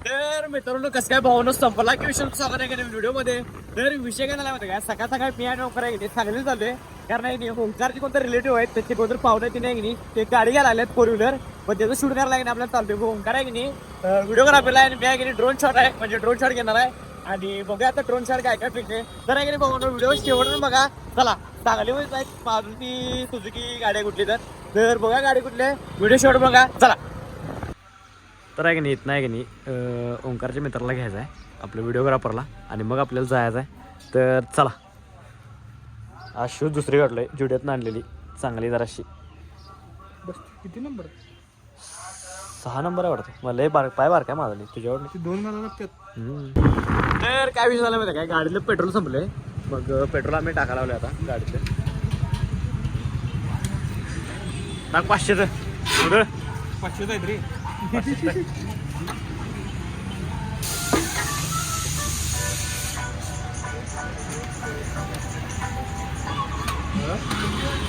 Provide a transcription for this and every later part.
तर मित्रांनो कसं काय भावना संपला की विषय सांगत आहे का व्हिडिओ मध्ये. तर विषय काय झाला माहिती काय, सकाळ सकाळी मी आणि ओंकार आहे की सांगली चाललोय. कारण नाही ओंकारचे कोणतं रिलेटिव्ह आहेत त्याचे कोणतं पाहुणे ती नाही की ते गाडी घ्यायला आल्यात 4 व्हीलर. पण त्याचं शूट करायला लागेल आपल्याला चालतोय. ओंकार आहे की नाही व्हिडिओग्राफरला आहे आणि मी आहे की नाही ड्रोन शॉट आहे, म्हणजे ड्रोन शॉट घेणार आहे. आणि बघूया आता ड्रोन शॉट काय काय पिकते. तर आहे की नाही बघा व्हिडिओ शेवटून बघा. चला सांगलीमध्ये जायचं मारुती सुझुकी गाडी कुठली तर बघा गाडी कुठली आहे, व्हिडिओ शेवट बघा चला. तर आहे की नाही इथं आहे की नाही ओंकारच्या मित्राला घ्यायचा आहे आपल्या व्हिडिओग्राफरला आणि मग आपल्याला जायचं आहे. तर चला आज शूज दुसरी काढलं आहे जुड्यातनं आणलेली चांगली जराशी. बस किती नंबर 6 नंबर आहे वाटतं मला. लय पाय बार काय माझा तुझ्यावर 2 घालावं लागतात. तर काय विषय झाला माहिती काय, गाडीला पेट्रोल संपले. मग पेट्रोल आम्ही टाकायला लावले आता गाडीचं. टाक 500चं पुढं 500 आहेत रे.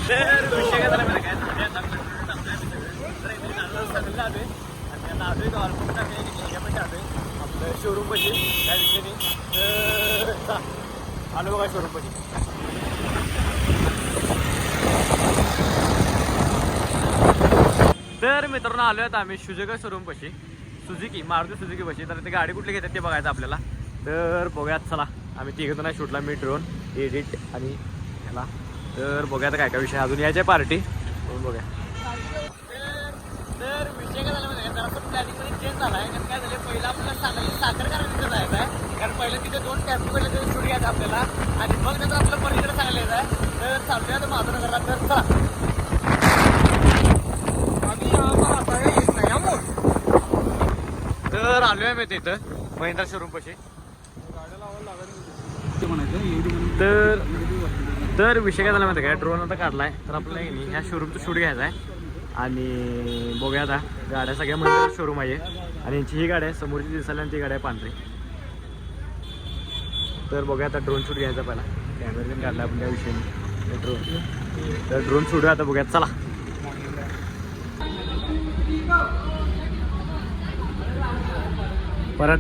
तर विषय काय झाला माहिती काय, सांगलीला आलोय आणि त्यांना आलोय का ऑलमोस्ट आम्ही ह्याच्यापाशी आलोय आपलं शोरूम पाशी. काय विषय नाही तर चला आलो बघा शोरूम पाशी. तर मित्रांनो आलो आहेत आम्ही सुझुकी शोरूम पाशी, सुझुकी मारुती सुझुकी पाशी. तर ते गाडी कुठली घेतात ते बघायचं आपल्याला. तर बघूयात चला आम्ही तिघं नाही शूटला, मी ड्रोन एडिट आणि ह्याला. तर बघूयात काय काय विषय अजून यायच्या पार्टी म्हणून बघूया. तर विषय काय झाला माहिती जरा प्लॅनिंगमध्ये चेंज झाला आहे. कारण काय झालं पहिलं आपल्याला सांगायला साखर करायला जायचं आहे. कारण पहिलं तिथे 2 टॅम्पो पहिलं तिथे शूट घ्यायचं आपल्याला आणि मग नंतर आपलं परत सांगायला यायचं आहे. तर चालूया आता माझं घरात. तर चला तर आलोय मी तिथं महिंद्रा शोरूम पाशी. तर विषय काय झाला माहिती काय, ड्रोन आता काढलाय तर आपल्याला ह्या शोरूमचं शूट घ्यायचं आहे. आणि बघूया आता गाड्या सगळ्या महिंद्रा शोरूम आहे आणि यांची ही गाडी आहे समोरची दिसायला आणि ती गाडी आहे पांढरी. तर बघूया आता ड्रोन शूट घ्यायचा पहिला. कॅमेरा पण काढला आपण त्या विषयाने ड्रोन. तर ड्रोन शूट आता बघूयात चला. परत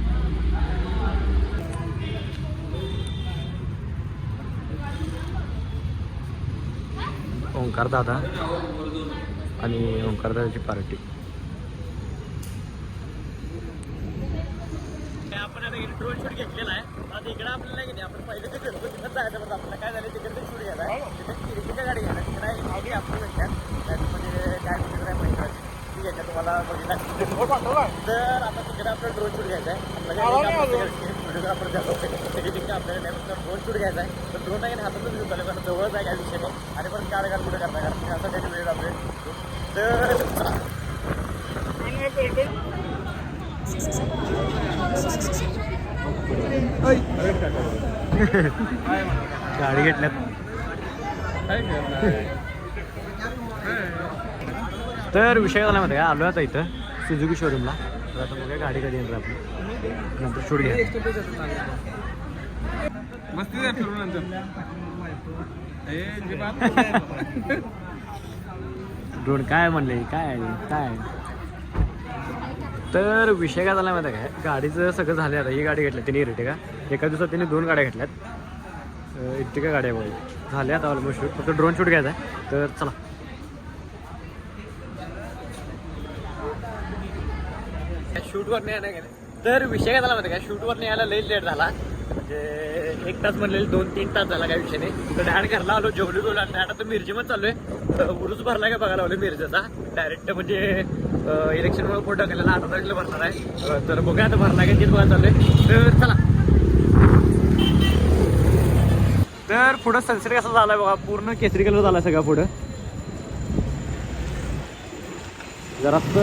ओंकार दादा आणि ओंकार दादाची पार्टी. आपण आता ड्रोन शूट घेतलेला आहे. आता इकडे आपल्याला की नाही आपण पहिले ते फिरतो तिथं जायचं. पण आपल्याला काय झालं तिकडे शूट घ्यायला आहे. तिथे गाडी घ्यायला तिकडे गाडी आपण भेटतात म्हणजे काय काय माहिती ठीक आहे तुम्हाला बघितलं. तर आता तिकडे आपलं ड्रोन शूट घ्यायचं आहे. व्हिडिओग्राफर जातो तिकडे आपल्याला ड्रोन शूट घ्यायचा आहे. तर ड्रोन आहे हातातच घेऊन चालू कारण जवळच आहे काय विषय नाही. आणि पण गाड कुठे करता कारण असं काही वेळ लागले. तर गाडी घेतल्यात. तर विषय झाला माहिती काय, आलो आता इथं सुझुकी शोरूमला. तर आता बघूया गाडी कधी येणार आपली, नंतर शूट घ्या. ड्रोन काय म्हणले काय काय. तर विषय काय झाला माहिती काय, गाडीचं सगळं झालं आता. ही गाडी घेतली त्यांनी इर्टिगा. एका दिवसात त्यांनी 2 गाड्या घेतल्यात. इर्टिगा गाड्या बघा झाल्या आता ऑलमोस्ट शूट. फक्त ड्रोन शूट घ्यायचा आहे. तर चला शूटवर नाही येणार. तर विषय काय झाला माहिती काय, शूटवर नाही यायला लई लेट झाला. म्हणजे 1 तास म्हणलेले 2-3 तास झाला काय विषय नाही. तर डायरेक्ट घरला आलो जेवलो आणि आता मिरजेमध्ये चाललोय. उरूस भरला काय बघायला आलो मिरजेचा डायरेक्ट. म्हणजे इलेक्शनमुळे फोटो टाकायला 8 तारखेला भरणार आहे. तर बघा आता भरला काय तेच बघायला चाललोय. तर चला. तर पुढं सनसेट कसा झालाय बघा, पूर्ण केसरी कलर झाला सगळा पुढं जरास्त.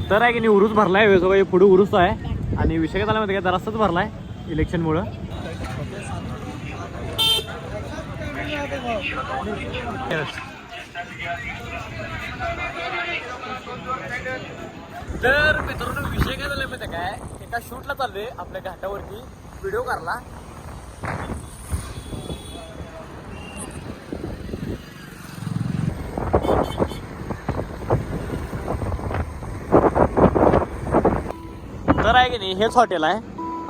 तर आहे की नाही उरूस भरलाय सगळं पुढे उरूस आहे. आणि विषय काय झाला माहिती काय, जरासच भरलाय इलेक्शनमुळं. तर मित्रांनो विषय काय झाला माहिती काय, एका शूटला चाललोय आपल्या घाटावरती व्हिडिओ काढला. तर आहे की नाही हेच हॉटेल आहे.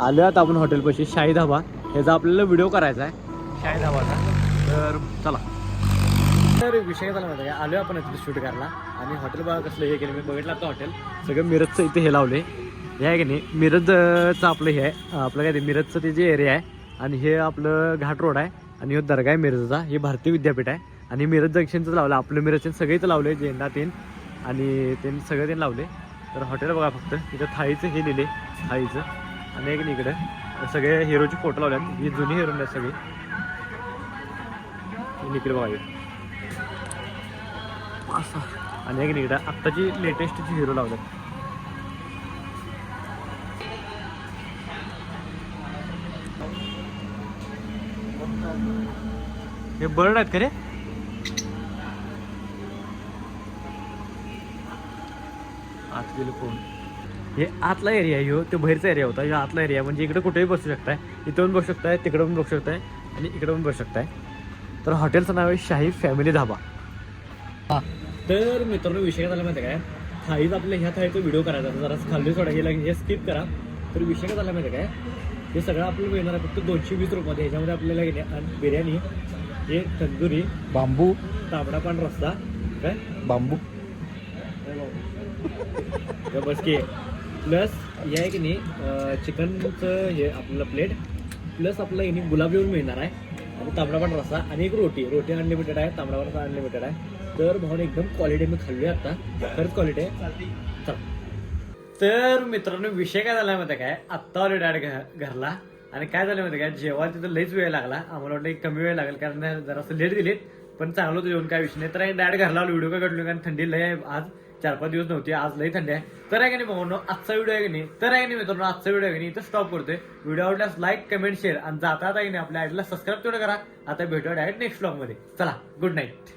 आलो आता आपण हॉटेलपाशी शाही धाबा. ह्याचा आपल्याला व्हिडिओ करायचा आहे शाही धाबाचा. तर चला. तर विषय झाला माहिती आहे आलो आपण इथे शूट करायला. आणि हॉटेल बघा कसलं हे केलं मी बघितलं आता हॉटेल सगळं मिरजचं इथे हे लावले. हे आहे की नाही मिरजचं आपलं हे आहे आपलं काय ते मिरजचं ते जे एरिया आहे. आणि हे आपलं घाट रोड आहे. आणि हे दर्गा आहे मिरजचा. हे भारतीय विद्यापीठ आहे. आणि मिरज जंक्शनचं लावलं आपलं मिरजचे सगळेच लावले झेंडा तीन आणि ते सगळे तीन लावले. तर हॉटेल बघा फक्त इथं थाळीचं हे लिहिले थाळीचं. आणि एक इकडे सगळे हिरोचे फोटो लावल्यात. ही जुनी हिरो आहेत सगळी. इकडे बघा असं. आणि एक इकडे आत्ताची लेटेस्टची हिरो लावल्यात. हे बर्ड आहेत का रे? आत गेलो कोण? हे आतला एरिया आहे. तो बाहेरचा एरिया होता. हे आतला एरिया म्हणजे इकडे कुठेही बसू शकताय. इथं पण बसू शकताय तिकडे पण बसू शकताय आणि इकडे पण बसू शकताय. तर हॉटेलचं नाव आहे शाही फॅमिली धाबा. तर मित्रांनो विषय झाला माहिती काय थाळीच आपल्या ह्या थाळीचा व्हिडिओ करायचा जरा खाल्ली सोडा गेला हे स्किप करा. तर विषय काय झाला माहिती काय हे सगळं आपल्याला मिळणार आहे फक्त 220 रुपये. ह्याच्यामध्ये आपल्याला गेले बिर्याणी हे तंदुरी बांबू तांबडा पांढरा रस्सा काय बांबू बस की प्लस हे आहे की नाही चिकनचं हे आपल्याला प्लेट प्लस आपलं हे गुलाबजामुन मिळणार आहे. आणि तांबडा पांढरा रस्सा आणि एक रोटी अनलिमिटेड आहे. तांबडा पांढरा अनलिमिटेड आहे. तर भाऊने एकदम क्वालिटी मी खाल्ली आता खरंच क्वालिटी आहे. चला. तर मित्रांनो विषय काय झाला माहिती काय आत्ता आलो डायरेक्ट घरला. आणि काय झालं माहिती काय जेव्हा तिथं लईच वेळ लागला आम्हाला वाटलं एक कमी वेळ लागेल कारण जरासं लेट दिलेत पण चांगलं होतं जेवण काय विषय नाही. तर डायरेक्ट घरला आलो व्हिडिओ काय काढलो कारण थंडी लई आहे. आज 4-5 दिवस नव्हती आज लई थंडी आहे. तर आहे की नाही भाऊनो आजचा व्हिडिओ आहे की नाही तर आहे की नाही मित्रांनो आजचा व्हिडिओ आहे की नाही इथं स्टॉप करतोय. व्हिडिओ आवडल्यास लाईक कमेंट शेअर आणि जाता आहे की नाही आपल्या आयडीला सबस्क्राईब तेवढं करा. आता भेटूया डायरेक्ट नेक्स्ट व्लॉग मध्ये. चला गुड नाईट.